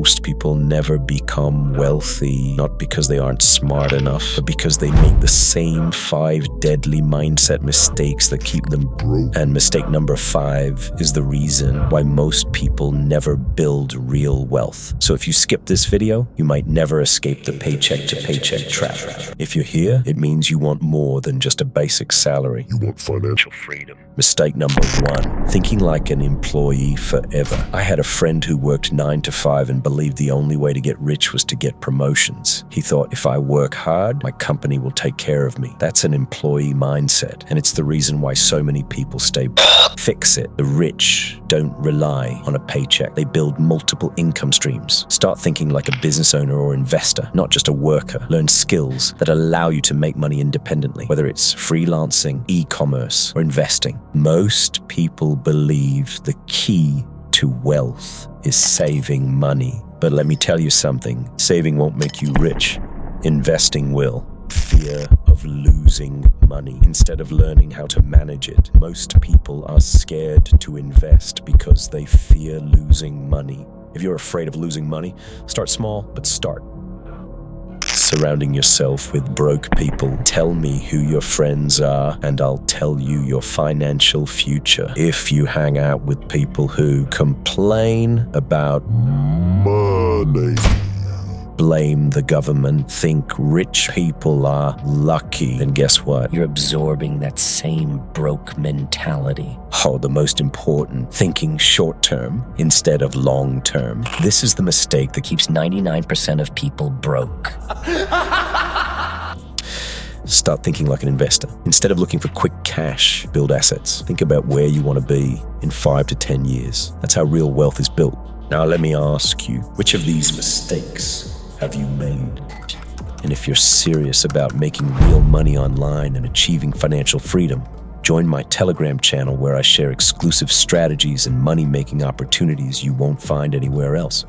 Most people never become wealthy, not because they aren't smart enough, but because they make the same 5 deadly mindset mistakes that keep them broke. And mistake number 5 is the reason why most people never build real wealth. So if you skip this video, you might never escape the paycheck-to-paycheck trap. If you're here, it means you want more than just a basic salary. You want financial freedom. Mistake number 1, thinking like an employee forever. I had a friend who worked 9 to 5 and believed the only way to get rich was to get promotions. He thought, if I work hard, my company will take care of me. That's an employee mindset, and it's the reason why so many people stay Fix it. The rich don't rely on a paycheck. They build multiple income streams. Start thinking like a business owner or investor, not just a worker. Learn skills that allow you to make money independently, whether it's freelancing, e-commerce, or investing. Most people believe the key to wealth is saving money. But let me tell you something, saving won't make you rich. Investing will. Fear of losing money. Instead of learning how to manage it, most people are scared to invest because they fear losing money. If you're afraid of losing money, start small, but start. Surrounding yourself with broke people. Tell me who your friends are, and I'll tell you your financial future. If you hang out with people who complain about money, blame the government, think rich people are lucky, then guess what? You're absorbing that same broke mentality. Oh, the most important, thinking short-term instead of long-term. This is the mistake that Keeps 99% of people broke. Start thinking like an investor. Instead of looking for quick cash, build assets. Think about where you want to be in 5 to 10 years. That's how real wealth is built. Now let me ask you, which of these mistakes have you made? And if you're serious about making real money online and achieving financial freedom, join my Telegram channel where I share exclusive strategies and money-making opportunities you won't find anywhere else.